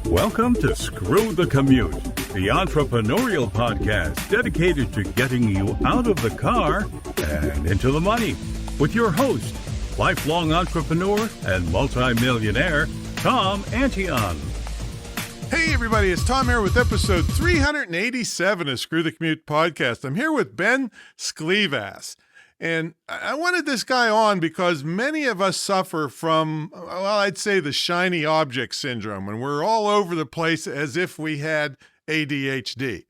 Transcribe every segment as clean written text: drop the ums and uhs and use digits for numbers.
Welcome to Screw the Commute, the entrepreneurial podcast dedicated to getting you out of the car and into the money. With your host, lifelong entrepreneur and multimillionaire, Tom Antion. Hey everybody, it's Tom here with episode 387 of Screw the Commute podcast. I'm here with Ben Sklivas. And I wanted this guy on because many of us suffer from, well, I'd say the shiny object syndrome, and we're all over the place as if we had ADHD.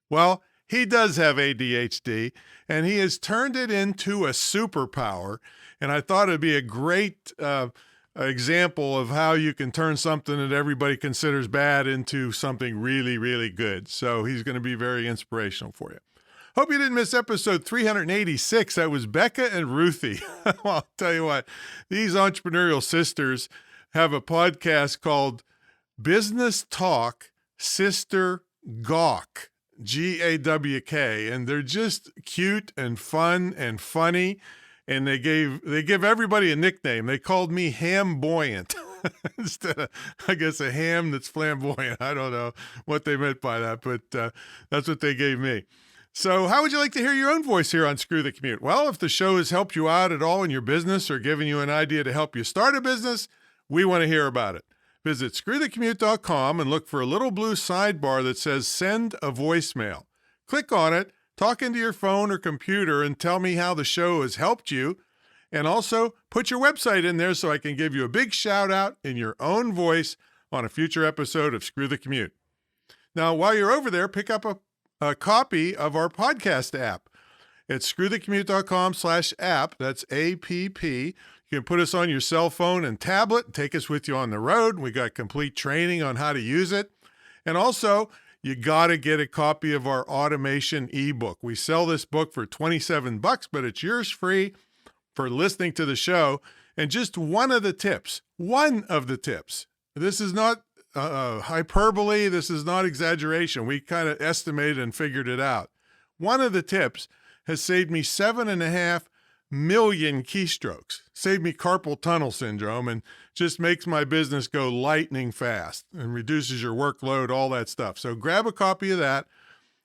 Well, he does have ADHD, and he has turned it into a superpower. And I thought it'd be a great example of how you can turn something that everybody considers bad into something really, really good. So he's going to be very inspirational for you. Hope you didn't miss episode 386. That was Becca and Ruthie. Well, I'll tell you what, these entrepreneurial sisters have a podcast called Business Talk Sister Gawk, Gawk, and they're just cute and fun and funny. And they give everybody a nickname. They called me Hamboyant instead of, I guess, a ham that's flamboyant. I don't know what they meant by that, but that's what they gave me. So how would you like to hear your own voice here on Screw the Commute? Well, if the show has helped you out at all in your business or given you an idea to help you start a business, we want to hear about it. Visit screwthecommute.com and look for a little blue sidebar that says send a voicemail. Click on it, talk into your phone or computer, and tell me how the show has helped you. And also put your website in there so I can give you a big shout out in your own voice on a future episode of Screw the Commute. Now, while you're over there, pick up a copy of our podcast app. It's screwthecommute.com/app. That's APP. You can put us on your cell phone and tablet, take us with you on the road. We got complete training on how to use it. And also, you got to get a copy of our automation ebook. We sell this book for $27, but it's yours free for listening to the show. And just one of the tips, this is not hyperbole. This is not exaggeration. We kind of estimated and figured it out. One of the tips has saved me 7.5 million keystrokes, saved me carpal tunnel syndrome, and just makes my business go lightning fast and reduces your workload, all that stuff. So grab a copy of that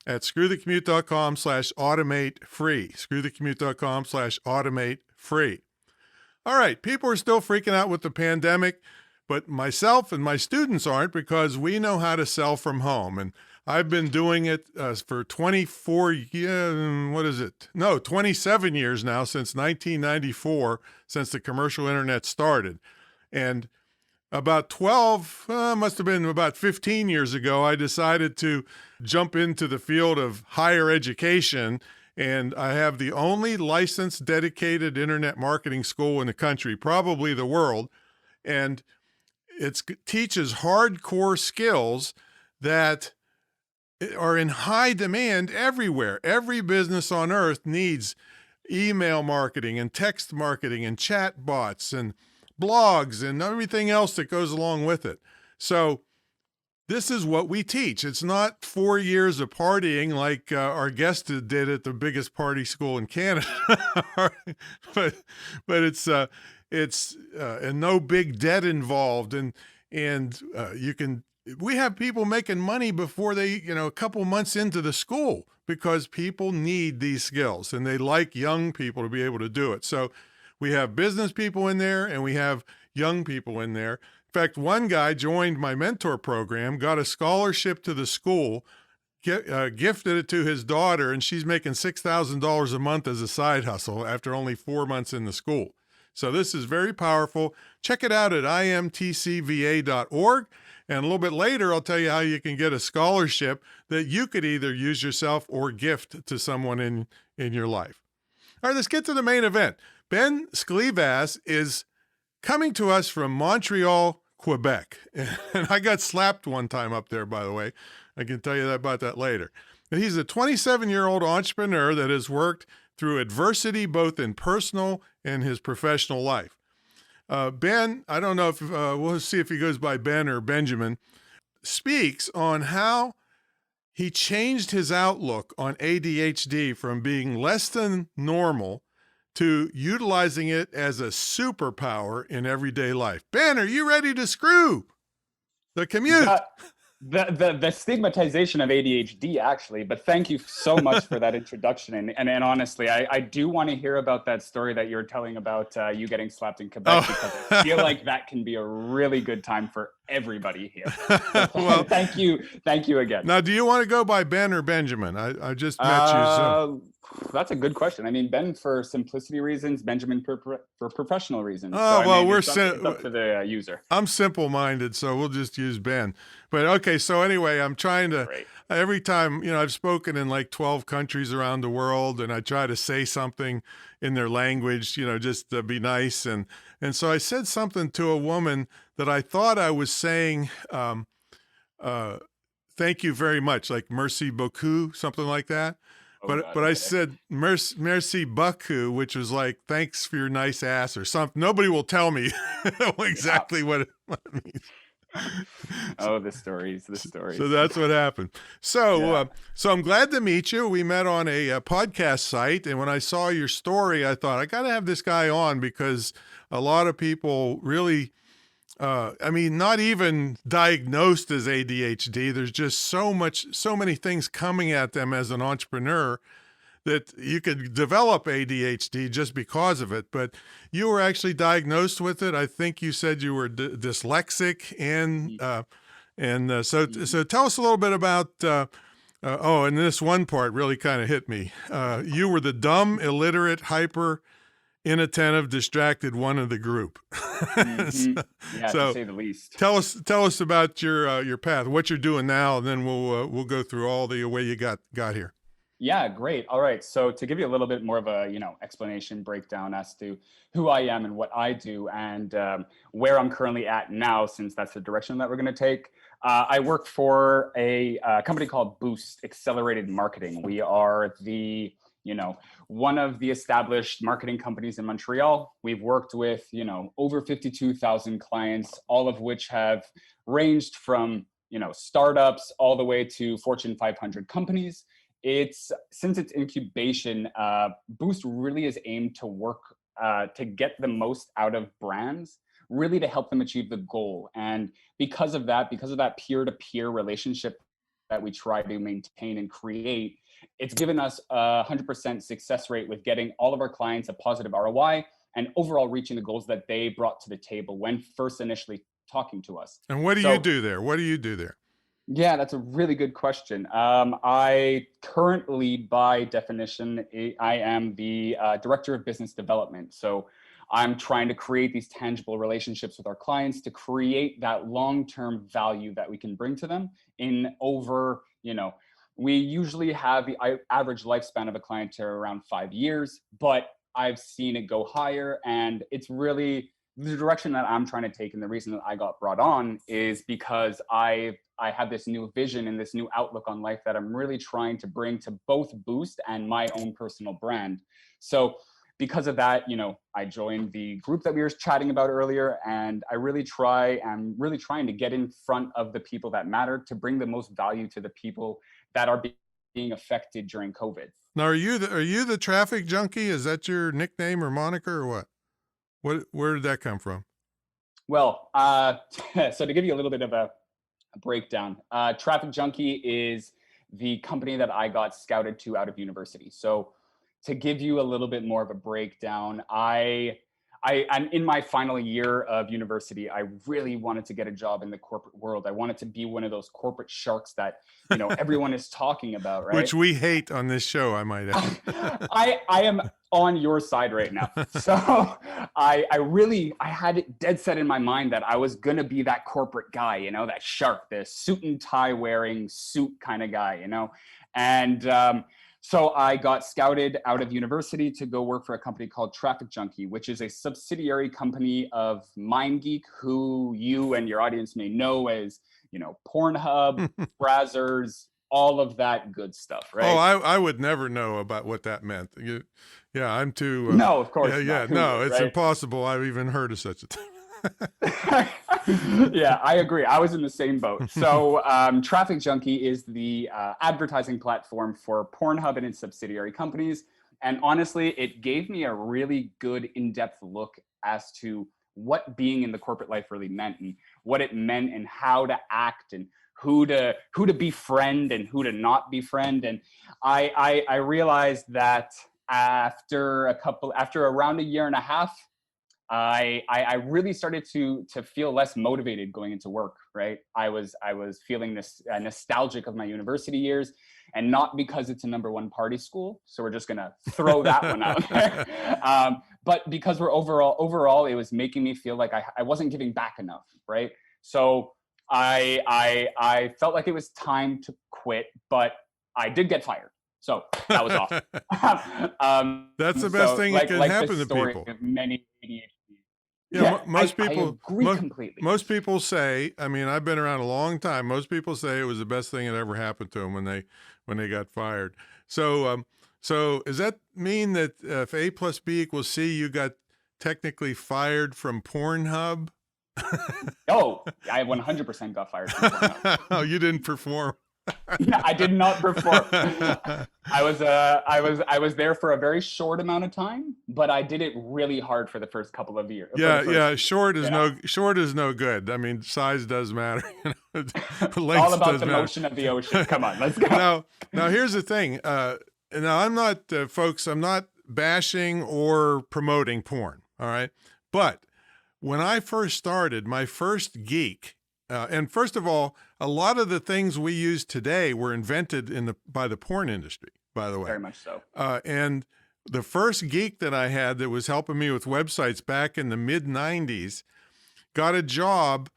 at screwthecommute.com/automate free, screwthecommute.com/automate free. All right. People are still freaking out with the pandemic. But myself and my students aren't, because we know how to sell from home. And I've been doing it for 27 years now, since 1994, since the commercial internet started. And about 15 years ago, I decided to jump into the field of higher education. And I have the only licensed, dedicated internet marketing school in the country, probably the world. And it teaches hardcore skills that are in high demand everywhere. Every business on earth needs email marketing and text marketing and chat bots and blogs and everything else that goes along with it. So this is what we teach. It's not 4 years of partying like our guest did at the biggest party school in Canada, but it's and no big debt involved, and we have people making money before they, a couple months into the school, because people need these skills and they like young people to be able to do it. So we have business people in there and we have young people in there. In fact, one guy joined my mentor program, got a scholarship to the school, gifted it to his daughter, and she's making $6,000 a month as a side hustle after only 4 months in the school. So this is very powerful. Check it out at imtcva.org. And a little bit later, I'll tell you how you can get a scholarship that you could either use yourself or gift to someone in your life. All right, let's get to the main event. Ben Sklivas is coming to us from Montreal, Quebec. And I got slapped one time up there, by the way. I can tell you about that later. And he's a 27-year-old entrepreneur that has worked through adversity, both in personal and his professional life. Ben, I don't know if, we'll see if he goes by Ben or Benjamin, speaks on how he changed his outlook on ADHD from being less than normal to utilizing it as a superpower in everyday life. Ben, are you ready to screw? The commute. The stigmatization of ADHD, actually. But thank you so much for that introduction. And honestly, I do want to hear about that story that you're telling about you getting slapped in Quebec, because I feel like that can be a really good time for everybody here. So Well, thank you again. Now, do you want to go by Ben or Benjamin? I just met you, so. That's a good question. I mean, Ben for simplicity reasons, Benjamin for professional reasons. Oh, so, well, it's up to the user. I'm simple-minded, so we'll just use Ben. But okay, so anyway, I'm trying to, every time, I've spoken in like 12 countries around the world, and I try to say something in their language, just to be nice. And so I said something to a woman that I thought I was saying, thank you very much, like merci beaucoup, something like that. But I said merci beaucoup, which was like, thanks for your nice ass or something. Nobody will tell me exactly what it means. Oh, the stories. So that's what happened. So so I'm glad to meet you. We met on a podcast site, and when I saw your story, I thought I got to have this guy on, because a lot of people really, not even diagnosed as ADHD. There's just so many things coming at them as an entrepreneur that you could develop ADHD just because of it. But you were actually diagnosed with it. I think you said you were dyslexic, and so tell us a little bit about. And this one part really kind of hit me. You were the dumb, illiterate, hyper, inattentive, distracted one of the group. Mm-hmm. To say the least. Tell us about your path, what you're doing now, and then we'll go through all the way you got here. Yeah, great. All right. So to give you a little bit more of a explanation breakdown as to who I am and what I do, and where I'm currently at now, since that's the direction that we're going to take. I work for a company called Boost Accelerated Marketing. We are the one of the established marketing companies in Montreal. We've worked with, over 52,000 clients, all of which have ranged from, startups all the way to Fortune 500 companies. Since its incubation, Boost really is aimed to work to get the most out of brands, really to help them achieve the goal. And because of that peer-to-peer relationship that we try to maintain and create, it's given us a 100% success rate with getting all of our clients a positive ROI and overall reaching the goals that they brought to the table when first initially talking to us. And what do you do there? Yeah, that's a really good question. I currently, by definition, I am the director of business development. So I'm trying to create these tangible relationships with our clients to create that long-term value that we can bring to them in over, we usually have the average lifespan of a client to around 5 years, but I've seen it go higher. And it's really the direction that I'm trying to take. And the reason that I got brought on is because I have this new vision and this new outlook on life that I'm really trying to bring to both Boost and my own personal brand. So because of that, I joined the group that we were chatting about earlier, and I'm really trying to get in front of the people that matter to bring the most value to the people that are being affected during COVID. Now, are you the traffic junkie? Is that your nickname or moniker or what? Where did that come from? Well, so to give you a little bit of a breakdown, Traffic Junkie is the company that I got scouted to out of university. So to give you a little bit more of a breakdown, I'm in my final year of university. I really wanted to get a job in the corporate world. I wanted to be one of those corporate sharks that, everyone is talking about, right? Which we hate on this show, I might add. I am on your side right now. So I had it dead set in my mind that I was going to be that corporate guy, that shark, the suit and tie wearing suit kind of guy, and, so I got scouted out of university to go work for a company called Traffic Junkie, which is a subsidiary company of MindGeek, who you and your audience may know as, Pornhub, Brazzers, all of that good stuff, right? Oh, I would never know about what that meant. I'm too. No, of course not. No, it's impossible. I've even heard of such a thing. Yeah, I agree. I was in the same boat. So Traffic Junkie is the advertising platform for Pornhub and its subsidiary companies. And honestly, it gave me a really good in-depth look as to what being in the corporate life really meant and what it meant and how to act and who to befriend and who to not befriend. And I realized that after around a year and a half, I really started to feel less motivated going into work, right? I was feeling this nostalgic of my university years, and not because it's a #1 party school. So we're just gonna throw that one out there. But because overall, it was making me feel like I wasn't giving back enough, right? So I felt like it was time to quit, but I did get fired. So that was off. That's the best thing that can happen to people. Of many ADHD. Yeah, most I people agree completely. Most people say, I mean, I've been around a long time. Most people say it was the best thing that ever happened to them when they got fired. So does that mean that if A plus B equals C, you got technically fired from Pornhub? Oh, I 100% got fired from Pornhub. Oh, you didn't perform. No, I did not perform. I was there for a very short amount of time, but I did it really hard for the first couple of years. Yeah. Short is no good. I mean, size does matter. All about the motion of the ocean. Come on, let's go. Now here's the thing. Now I'm not, folks. I'm not bashing or promoting porn. All right, but when I first started, my first geek. And first of all, a lot of the things we use today were invented by the porn industry, by the way. Very much so. And the first geek that I had that was helping me with websites back in the mid-90s got a job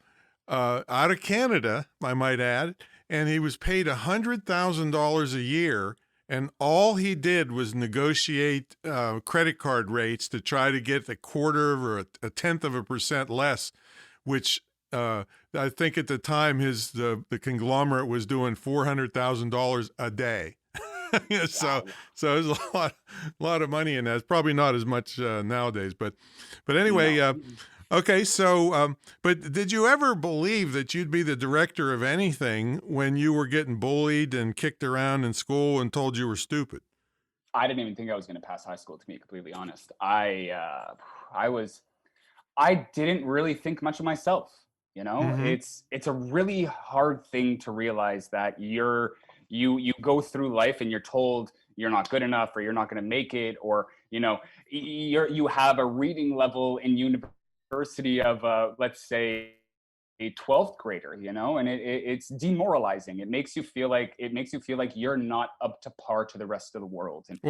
out of Canada, I might add, and he was paid $100,000 a year, and all he did was negotiate credit card rates to try to get a quarter or a tenth of a percent less, which I think at the time the conglomerate was doing $400,000 a day. So there's a lot of money in that. It's probably not as much nowadays, but anyway, okay. So, but did you ever believe that you'd be the director of anything when you were getting bullied and kicked around in school and told you were stupid? I didn't even think I was going to pass high school, to be completely honest. I didn't really think much of myself. You know, it's a really hard thing to realize that you go through life and you're told you're not good enough or you're not going to make it, or, you know, you have a reading level in university of, let's say, a 12th grader, you know, and it's demoralizing. It makes you feel like you're not up to par to the rest of the world. And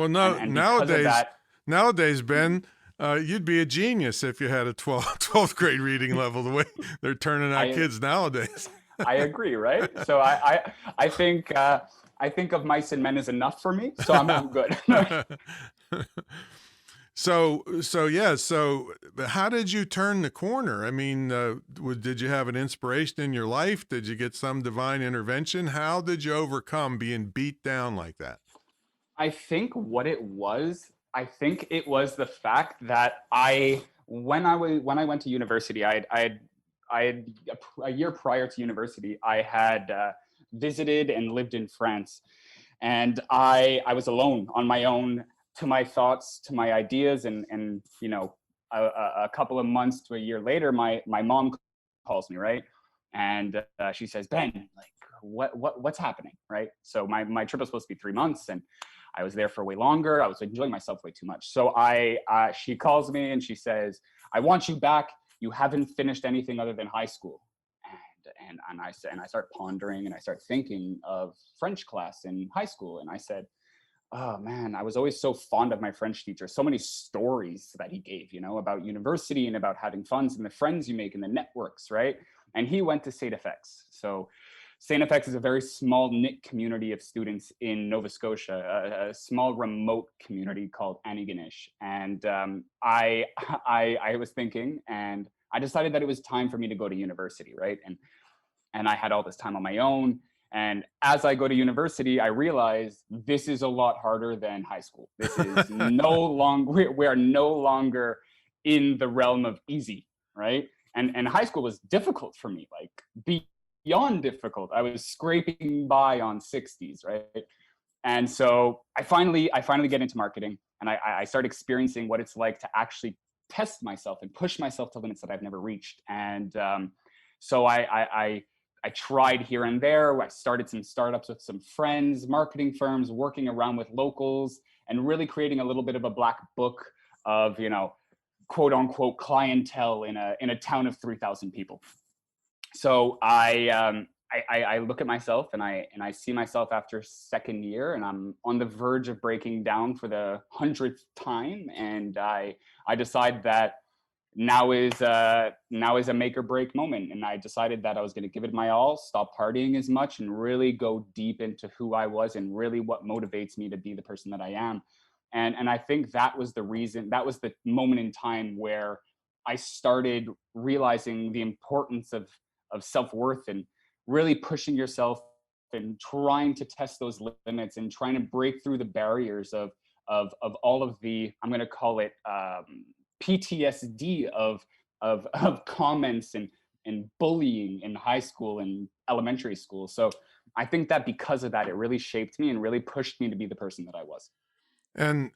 nowadays, Ben, you'd be a genius if you had a 12th grade reading level, the way they're turning out kids nowadays. I agree, right? So I think of mice and men as enough for me, so I'm good. So how did you turn the corner? I mean, did you have an inspiration in your life? Did you get some divine intervention? How did you overcome being beat down like that? I think it was the fact that when I went to university, I had a year prior to university, I had visited and lived in France, and I was alone on my own to my thoughts, to my ideas, and you know, a couple of months to a year later, my mom calls me, right, and she says, "Ben, like what's happening?" Right. So my trip was supposed to be 3 months, and I was there for way longer. I was enjoying myself way too much. So she calls me and she says, "I want you back. You haven't finished anything other than high school." And I start pondering and I start thinking of French class in high school. And I said, "Oh man, I was always so fond of my French teacher. So many stories that he gave, you know, about university and about having fun and the friends you make and the networks, right?" And he went to St. FX. So St. FX is a very small knit community of students in Nova Scotia, a small remote community called Antigonish. And I was thinking, and I decided that it was time for me to go to university, right? And I had all this time on my own. And as I go to university, I realize this is a lot harder than high school. This is we are no longer in the realm of easy, right? And high school was difficult for me, like beyond difficult. I was scraping by on 60s, right? And so I finally get into marketing, and I start experiencing what it's like to actually test myself and push myself to limits that I've never reached. And So I tried here and there. I started some startups with some friends, marketing firms, working around with locals, and really creating a little bit of a black book of, quote unquote clientele in a town of 3,000 people. So I look at myself and I see myself after second year, and I'm on the verge of breaking down for the 100th time. And I decide that now is a make or break moment. And I decided that I was going to give it my all, stop partying as much, and really go deep into who I was and really what motivates me to be the person that I am. And I think that was the reason, that was the moment in time where I started realizing the importance of self-worth and really pushing yourself and trying to test those limits and trying to break through the barriers of all of the, I'm going to call it PTSD of comments and bullying in high school and elementary school. So I think that because of that, it really shaped me and really pushed me to be the person that I was. And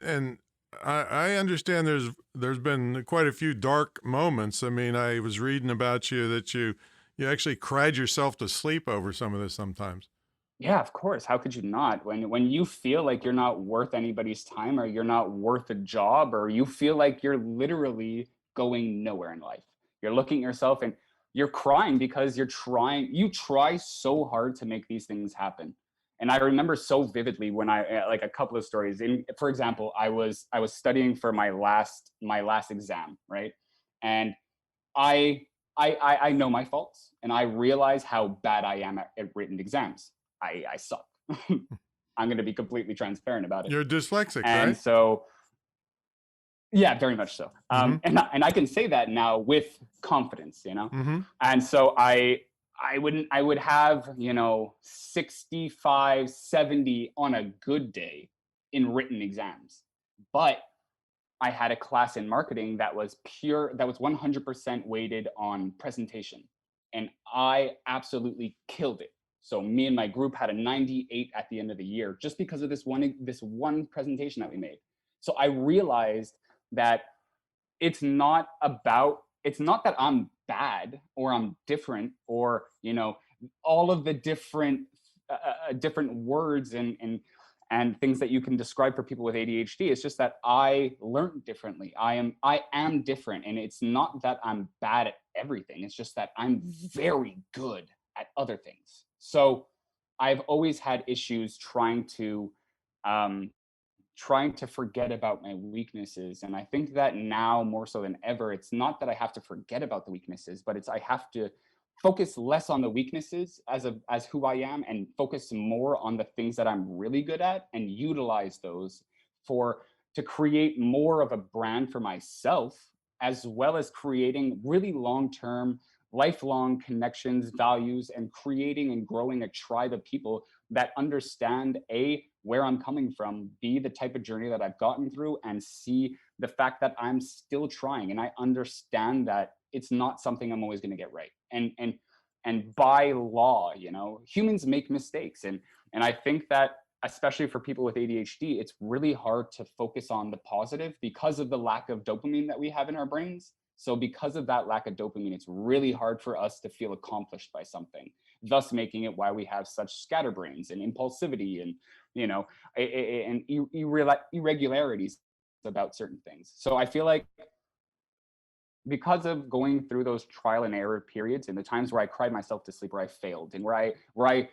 I understand there's been quite a few dark moments. I mean, I was reading about you that you actually cried yourself to sleep over some of this sometimes. Yeah, of course. How could you not? When you feel like you're not worth anybody's time, or you're not worth a job, or you feel like you're literally going nowhere in life. You're looking at yourself and you're crying because you try so hard to make these things happen. And I remember so vividly when like a couple of stories. For example, I was studying for my last exam, right? And I know my faults, and I realize how bad I am at written exams. I suck. I'm going to be completely transparent about it. You're dyslexic, And right? so, yeah, very much so. Mm-hmm. And I can say that now with confidence, Mm-hmm. And so I would have, 65, 70 on a good day in written exams. But I had a class in marketing that was 100% weighted on presentation. And I absolutely killed it. So me and my group had a 98 at the end of the year just because of this one presentation that we made. So I realized that it's not that I'm bad or I'm different, or all of the different words and things that you can describe for people with ADHD. It's just that I learned differently. I am different, and it's not that I'm bad at everything. It's just that I'm very good at other things. So I've always had issues trying to forget about my weaknesses. And I think that now more so than ever, it's not that I have to forget about the weaknesses, but I have to focus less on the weaknesses as who I am, and focus more on the things that I'm really good at, and utilize those to create more of a brand for myself, as well as creating really long-term, lifelong connections, values, and creating and growing a tribe of people that understand where I'm coming from, B, the type of journey that I've gotten through, and C, the fact that I'm still trying. And I understand that it's not something I'm always going to get right. And by law, humans make mistakes. And I think that, especially for people with ADHD, it's really hard to focus on the positive because of the lack of dopamine that we have in our brains. So because of that lack of dopamine, it's really hard for us to feel accomplished by something, thus making it why we have such scatterbrains and impulsivity and, and irregularities about certain things. So I feel like, because of going through those trial and error periods and the times where I cried myself to sleep, where I failed, and where I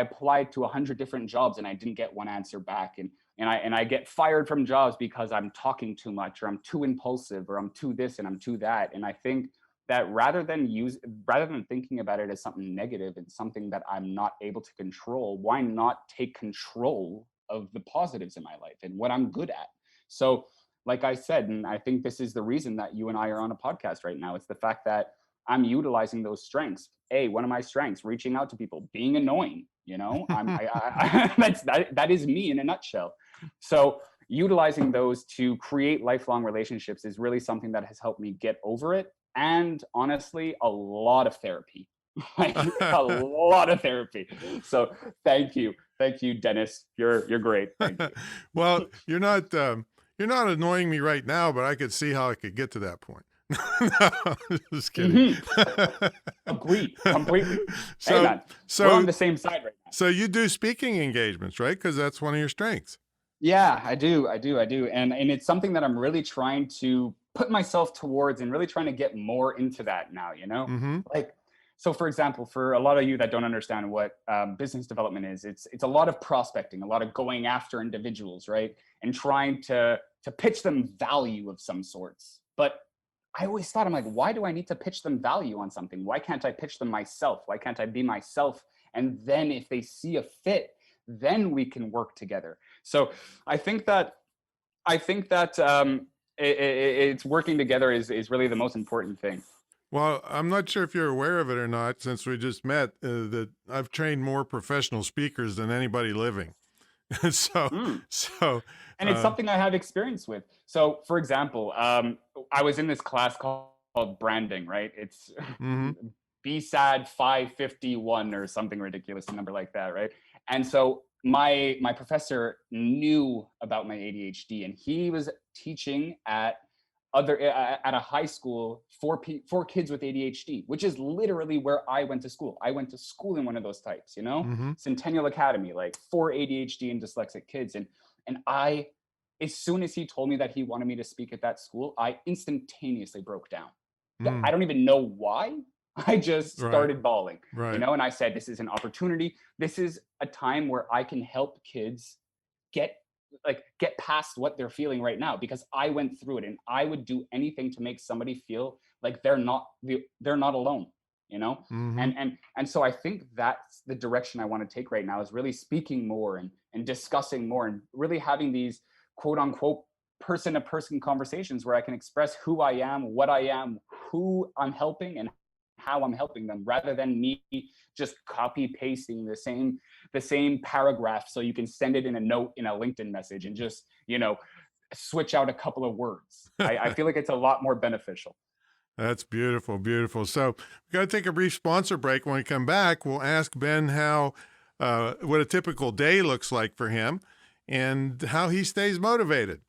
applied to 100 different jobs and I didn't get one answer back, and I get fired from jobs because I'm talking too much, or I'm too impulsive, or I'm too this and I'm too that. And I think that rather than thinking about it as something negative and something that I'm not able to control, why not take control of the positives in my life and what I'm good at? So, like I said, and I think this is the reason that you and I are on a podcast right now, it's the fact that I'm utilizing those strengths. One of my strengths, reaching out to people, being annoying, that is me in a nutshell. So utilizing those to create lifelong relationships is really something that has helped me get over it. And honestly, a lot of therapy, like a lot of therapy. So thank you, Dennis. You're great. Thank you. Well, you're not annoying me right now, but I could see how I could get to that point. No, just kidding. Agreed, completely. Hey, So, man, we're on so, the same side right now. so you do speaking engagements, right? Because that's one of your strengths. Yeah, I do. And it's something that I'm really trying to put myself towards and really trying to get more into that now, you know? Mm-hmm. Like, so for example, for a lot of you that don't understand what business development is, it's a lot of prospecting, a lot of going after individuals, right? And trying to pitch them value of some sorts. But I always thought, I'm like, why do I need to pitch them value on something? Why can't I pitch them myself? Why can't I be myself? And then if they see a fit, then we can work together. So I think that it's working together is really the most important thing. Well, I'm not sure if you're aware of it or not, since we just met, that I've trained more professional speakers than anybody living. so, Mm. so, And it's something I have experience with. So, for example, I was in this class called branding, right? It's mm-hmm. BSAD 551 or something ridiculous, a number like that, right? And so my professor knew about my ADHD, and he was teaching at a high school for kids with ADHD, which is literally where I went to school. I went to school in one of those types, you know, Mm-hmm. Centennial Academy, like for ADHD and dyslexic kids. And I, as soon as he told me that he wanted me to speak at that school, I instantaneously broke down. Yeah, Mm. I don't even know why. I just Right, started bawling, right. and I said, this is an opportunity. This is a time where I can help kids get get past what they're feeling right now, because I went through it, and I would do anything to make somebody feel like they're not alone, you know? Mm-hmm. And so I think that's the direction I want to take right now, is really speaking more and discussing more and really having these quote unquote person to person conversations where I can express who I am, what I am, who I'm helping, and how I'm helping them, rather than me just copy pasting the same paragraph so you can send it in a note in a LinkedIn message and just, switch out a couple of words. I feel like it's a lot more beneficial. That's beautiful, beautiful. So we got to take a brief sponsor break. When we come back, we'll ask Ben how what a typical day looks like for him and how he stays motivated.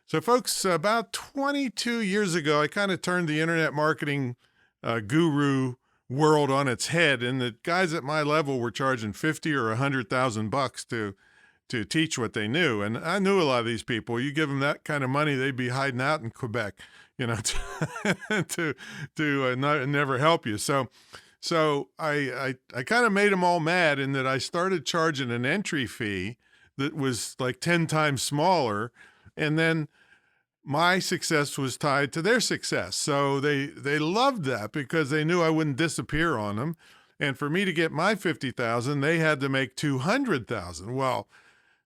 So, folks, about 22 years ago, I kind of turned the internet marketing guru world on its head, and the guys at my level were charging 50 or 100,000 bucks to teach what they knew. And I knew a lot of these people. You give them that kind of money, they'd be hiding out in Quebec, to never help you. So I kind of made them all mad in that I started charging an entry fee that was like 10 times smaller, and then my success was tied to their success. So they loved that because they knew I wouldn't disappear on them. And for me to get my 50,000, they had to make 200,000. Well,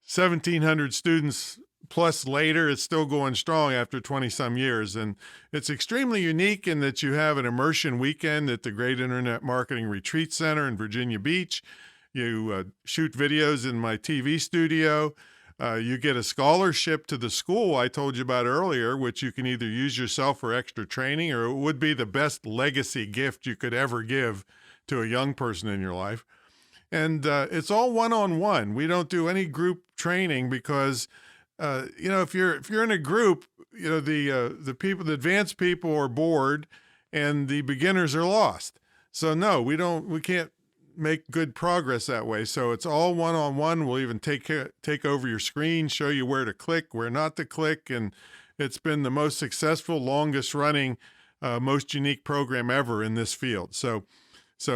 1,700 students plus later, it's still going strong after 20 some years. And it's extremely unique in that you have an immersion weekend at the Great Internet Marketing Retreat Center in Virginia Beach. You shoot videos in my TV studio. You get a scholarship to the school I told you about earlier, which you can either use yourself for extra training, or it would be the best legacy gift you could ever give to a young person in your life. And it's all one-on-one. We don't do any group training because, if you're in a group, the people, the advanced people are bored and the beginners are lost. So no, we can't make good progress that way. So it's all one-on-one. We'll even take over your screen, show you where to click, where not to click. And it's been the most successful, longest running, most unique program ever in this field. So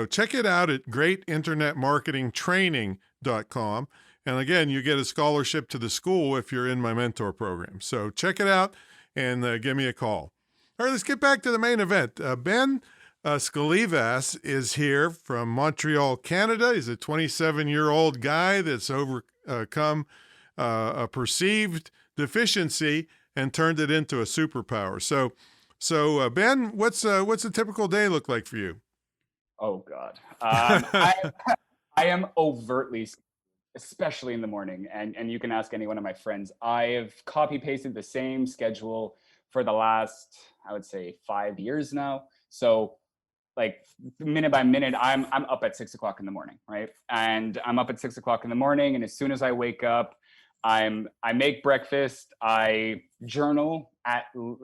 check it out at greatinternetmarketingtraining.com. And again, you get a scholarship to the school if you're in my mentor program. So check it out and give me a call. All right, let's get back to the main event. Ben Sklivas is here from Montreal, Canada. He's a 27-year-old guy that's overcome a perceived deficiency and turned it into a superpower. So Ben, what's a typical day look like for you? Oh God, I am overtly, especially in the morning, and you can ask any one of my friends. I have copy pasted the same schedule for the last, I would say, 5 years now. So like minute by minute, I'm up at 6 o'clock in the morning, right? And I'm up at 6 o'clock in the morning, and as soon as I wake up, I make breakfast, I journal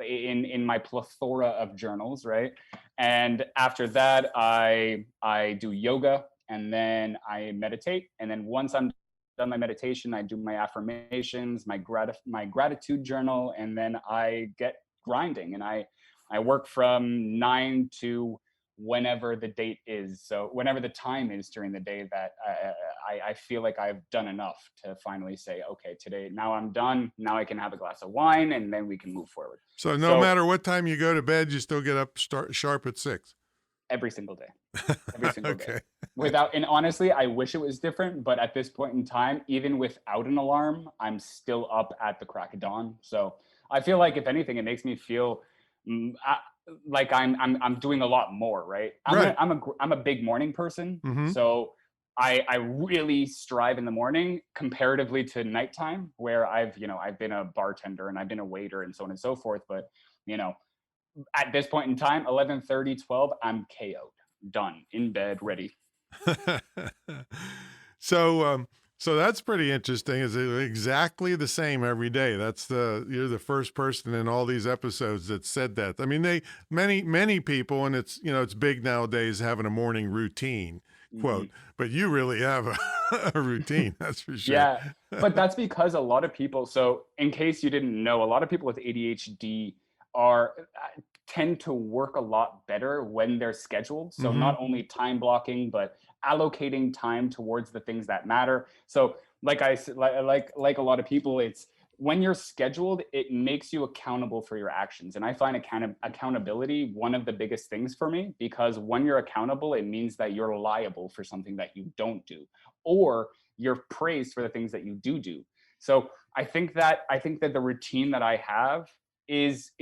in my plethora of journals, right? And after that, I do yoga, and then I meditate. And then once I'm done my meditation, I do my affirmations, my gratitude journal, and then I get grinding. And I work from 9 to whenever the date is. So whenever the time is during the day that I feel like I've done enough to finally say, okay, today, now I'm done. Now I can have a glass of wine, and then we can move forward. So no matter what time you go to bed, you still get up sharp at 6. Every single day. Every single Okay. day. And honestly, I wish it was different, but at this point in time, even without an alarm, I'm still up at the crack of dawn. So I feel like, if anything, it makes me feel like I'm doing a lot more, right? I'm a big morning person. Mm-hmm. So I really strive in the morning comparatively to nighttime, where I've been a bartender and I've been a waiter and so on and so forth. But, at this point in time, 11:30, 12, I'm KO'd, done, in bed, ready. So that's pretty interesting. Is it exactly the same every day? You're the first person in all these episodes that said that. I mean, many people, and it's big nowadays, having a morning routine, quote, but you really have a routine. That's for sure. Yeah, but that's because a lot of people, so in case you didn't know, a lot of people with ADHD tend to work a lot better when they're scheduled. So not only time blocking, but allocating time towards the things that matter. So like a lot of people, it's when you're scheduled, it makes you accountable for your actions. And I find accountability one of the biggest things for me, because when you're accountable, it means that you're liable for something that you don't do, or you're praised for the things that you do. So I think that the routine that I have is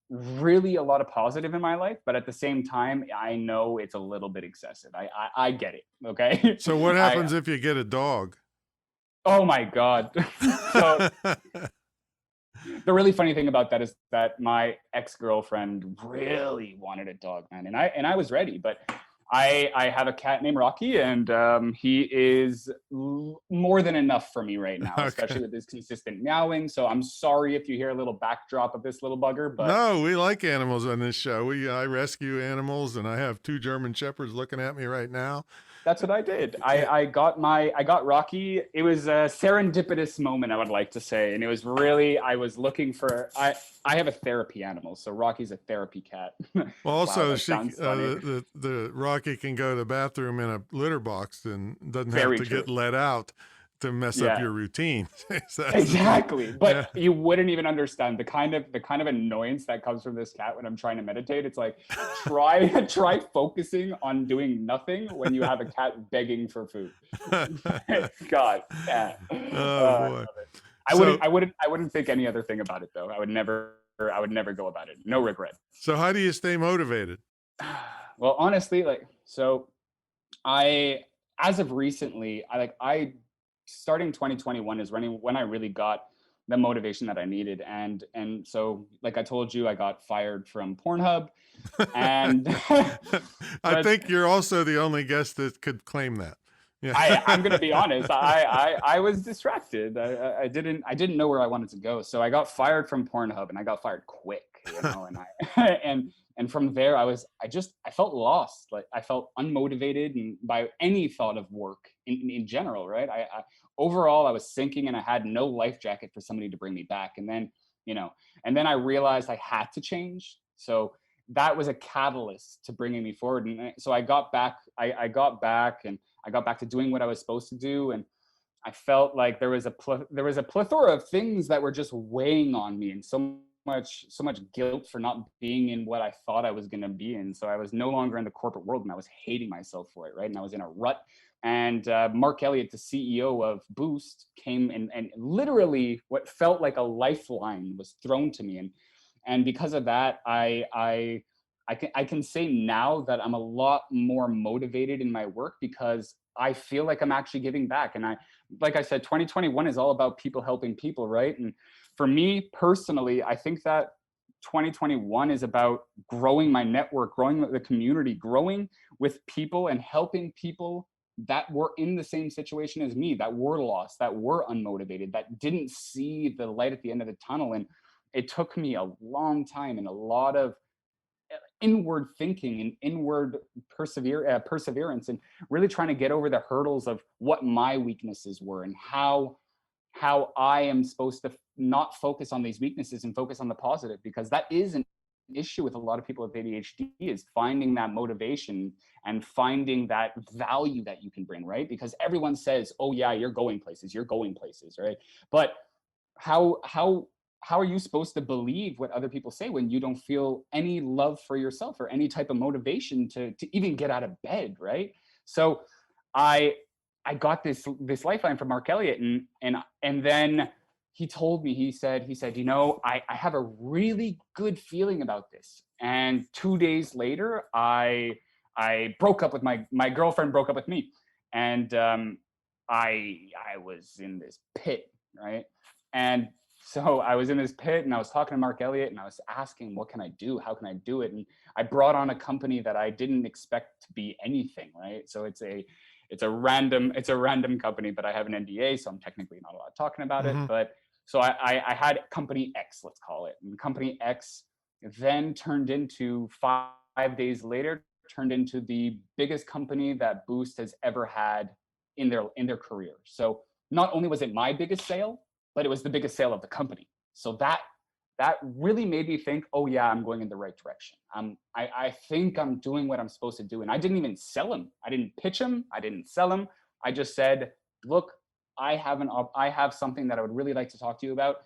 really a lot of positive in my life, but at the same time, I know it's a little bit excessive. I get it. Okay. So what happens if you get a dog? Oh my God. So the really funny thing about that is that my ex-girlfriend really wanted a dog, man. And I was ready, but I have a cat named Rocky, and he is more than enough for me right now, especially with his consistent meowing. So I'm sorry if you hear a little backdrop of this little bugger, but no, we like animals on this show. I rescue animals, and I have 2 German Shepherds looking at me right now. That's what I did. I got Rocky. It was a serendipitous moment, I would like to say. And it was really, I was looking for, I have a therapy animal. So Rocky's a therapy cat. Well, also, wow, the Rocky can go to the bathroom in a litter box and doesn't have to get let out to mess up your routine. Exactly. But you wouldn't even understand the kind of annoyance that comes from this cat when I'm trying to meditate. It's like, try focusing on doing nothing when you have a cat begging for food. God. Yeah. Oh boy. I wouldn't think any other thing about it, though. I would never go about it. No regret. So how do you stay motivated? Well, honestly, as of recently, starting 2021 is when I really got the motivation that I needed. And so, like I told you, I got fired from Pornhub. And I think you're also the only guest that could claim that. Yeah. I'm going to be honest. I was distracted. I didn't know where I wanted to go. So I got fired from Pornhub, and I got fired quick, and and from there, I felt lost. Like, I felt unmotivated by any thought of work in general, right? Overall, I was sinking, and I had no life jacket for somebody to bring me back. And then, I realized I had to change. So that was a catalyst to bringing me forward. And so I got back, I got back to doing what I was supposed to do. And I felt like there was a plethora of things that were just weighing on me, and so much guilt for not being in what I thought I was going to be in. So I was no longer in the corporate world, and I was hating myself for it, right? And I was in a rut. And Mark Elliott, the CEO of Boost, came and literally what felt like a lifeline was thrown to me. And because of that, I can say now that I'm a lot more motivated in my work, because I feel like I'm actually giving back. And like I said, 2021 is all about people helping people, right? And for me personally, I think that 2021 is about growing my network, growing the community, growing with people, and helping people that were in the same situation as me, that were lost, that were unmotivated, that didn't see the light at the end of the tunnel. And it took me a long time and a lot of inward thinking and inward perseverance, and really trying to get over the hurdles of what my weaknesses were and how I am supposed to not focus on these weaknesses and focus on the positive, because that is an issue with a lot of people with ADHD, is finding that motivation and finding that value that you can bring, right? Because everyone says, oh yeah, you're going places, right? But how are you supposed to believe what other people say when you don't feel any love for yourself or any type of motivation to even get out of bed, right? So I got this lifeline from Mark Elliott, and then he told me, he said, I have a really good feeling about this. And 2 days later, I broke up with my girlfriend broke up with me. And I was in this pit, right? And so I was in this pit and I was talking to Mark Elliott and I was asking, what can I do? How can I do it? And I brought on a company that I didn't expect to be anything, right? So it's a random company, but I have an NDA, so I'm technically not allowed talking about it. But so I had company X, let's call it. And company X then turned into 5 days later, turned into the biggest company that Boost has ever had in their career. So not only was it my biggest sale, but it was the biggest sale of the company. So that really made me think, oh yeah, I'm going in the right direction. I think I'm doing what I'm supposed to do. And I didn't even sell him. I didn't pitch him. I didn't sell him. I just said, look, I have something that I would really like to talk to you about.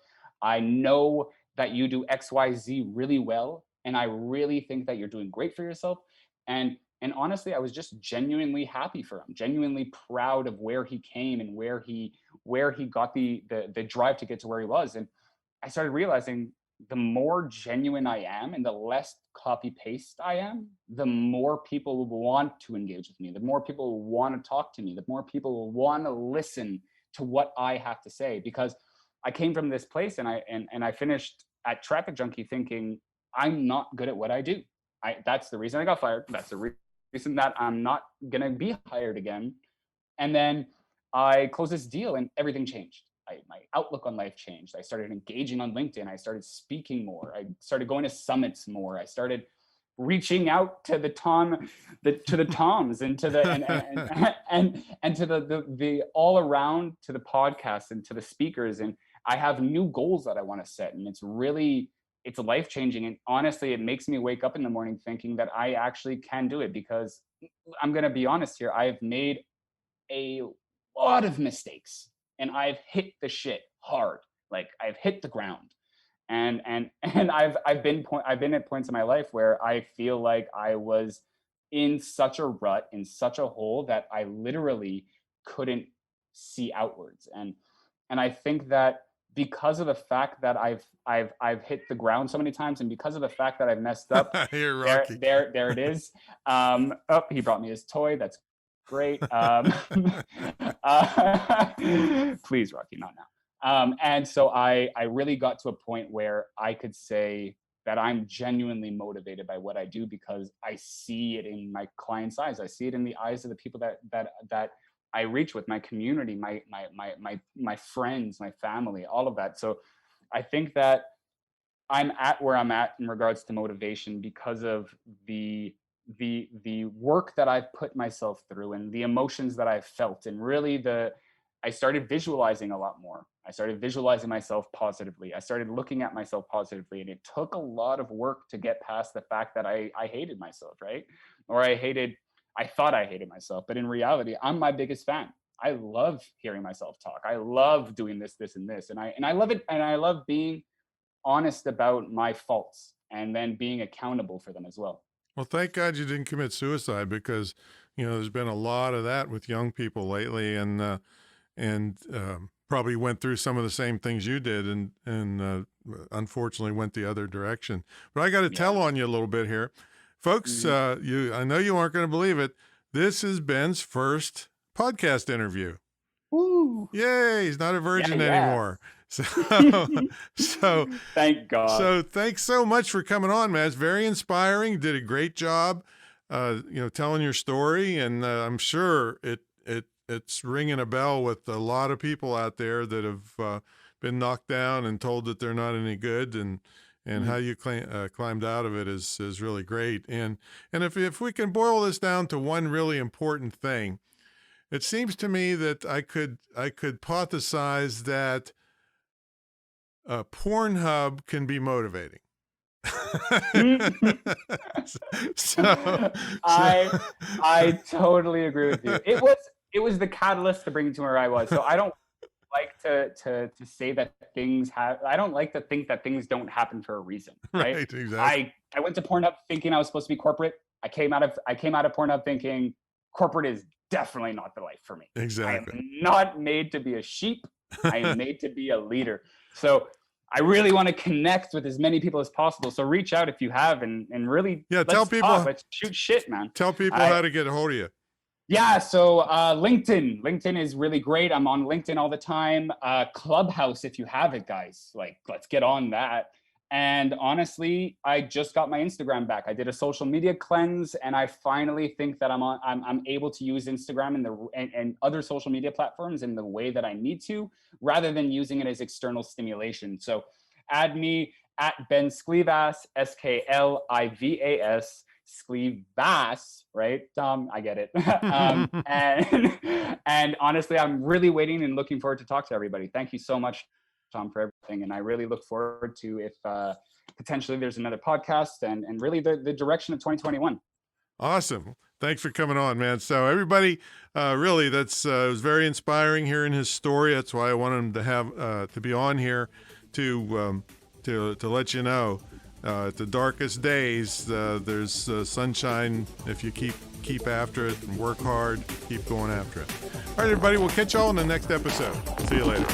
I know that you do XYZ really well, and I really think that you're doing great for yourself. And honestly, I was just genuinely happy for him, genuinely proud of where he came and where he got the drive to get to where he was. And I started realizing the more genuine I am and the less copy paste I am, the more people will want to engage with me, the more people will want to talk to me, the more people will want to listen to what I have to say. Because I came from this place and I finished at Traffic Junkie thinking, I'm not good at what I do. That's the reason I got fired. That's the reason that I'm not going to be hired again. And then I closed this deal and everything changed. My outlook on life changed. I started engaging on LinkedIn. I started speaking more. I started going to summits more. I started reaching out to the Toms and to the and to the all around, to the podcast and to the speakers. And I have new goals that I want to set. And it's life changing. And honestly, it makes me wake up in the morning thinking that I actually can do it, because I'm going to be honest here. I've made a lot of mistakes and I've hit the shit hard. Like I've hit the ground. And I've been at points in my life where I feel like I was in such a rut, in such a hole, that I literally couldn't see outwards. And I think that because of the fact that I've hit the ground so many times, and because of the fact that I've messed up, Here, Rocky. there it is. He brought me his toy. That's great. Please, Rocky, not now. And so I really got to a point where I could say that I'm genuinely motivated by what I do, because I see it in my clients' eyes. I see it in the eyes of the people that I reach with, my community, my friends, my family, all of that. So I think that I'm at where I'm at in regards to motivation because of the work that I've put myself through and the emotions that I've felt. And really I started visualizing a lot more. I started visualizing myself positively. I started looking at myself positively. And it took a lot of work to get past the fact that I hated myself, right? Or I thought I hated myself, but in reality, I'm my biggest fan. I love hearing myself talk. I love doing this, and this. And I love it. And I love being honest about my faults and then being accountable for them as well. Well, thank God you didn't commit suicide, because, there's been a lot of that with young people lately, and probably went through some of the same things you did, and unfortunately went the other direction. But I got to tell on you a little bit here, folks. I know you aren't going to believe it. This is Ben's first podcast interview. Woo! Yay! He's not a virgin anymore. So thank God. So thanks so much for coming on, man. It's very inspiring. You did a great job, telling your story, and I'm sure it it's ringing a bell with a lot of people out there that have been knocked down and told that they're not any good, and how you climbed out of it is really great. And if we can boil this down to one really important thing, it seems to me that I could hypothesize that Pornhub can be motivating. I totally agree with you. It was the catalyst to bring me to where I was. So I don't like to say that things have. I don't like to think that things don't happen for a reason. Right? Exactly. I went to Pornhub thinking I was supposed to be corporate. I came out of Pornhub thinking corporate is definitely not the life for me. Exactly. I am not made to be a sheep. I am made to be a leader. So I really want to connect with as many people as possible. So reach out if you have, and really, tell people. Let's shoot shit, man. Tell people how to get a hold of you. Yeah, so LinkedIn. LinkedIn is really great. I'm on LinkedIn all the time. Clubhouse, if you have it, guys. Like, let's get on that. And honestly, I just got my Instagram back. I did a social media cleanse, and I finally think that I'm able to use Instagram and other social media platforms in the way that I need to, rather than using it as external stimulation. So add me at Ben Sklivas, Sklivas, Sklivas, right? I get it. And honestly, I'm really waiting and looking forward to talk to everybody. Thank you so much, Tom, for everything. And I really look forward to if potentially there's another podcast and really the direction of 2021. Awesome. Thanks for coming on, man. So everybody, really, it was very inspiring hearing his story. That's why I wanted him to have to be on here to let you know at the darkest days there's sunshine if you keep after it and work hard, keep going after it. All right, everybody, we'll catch y'all in the next episode. See you later.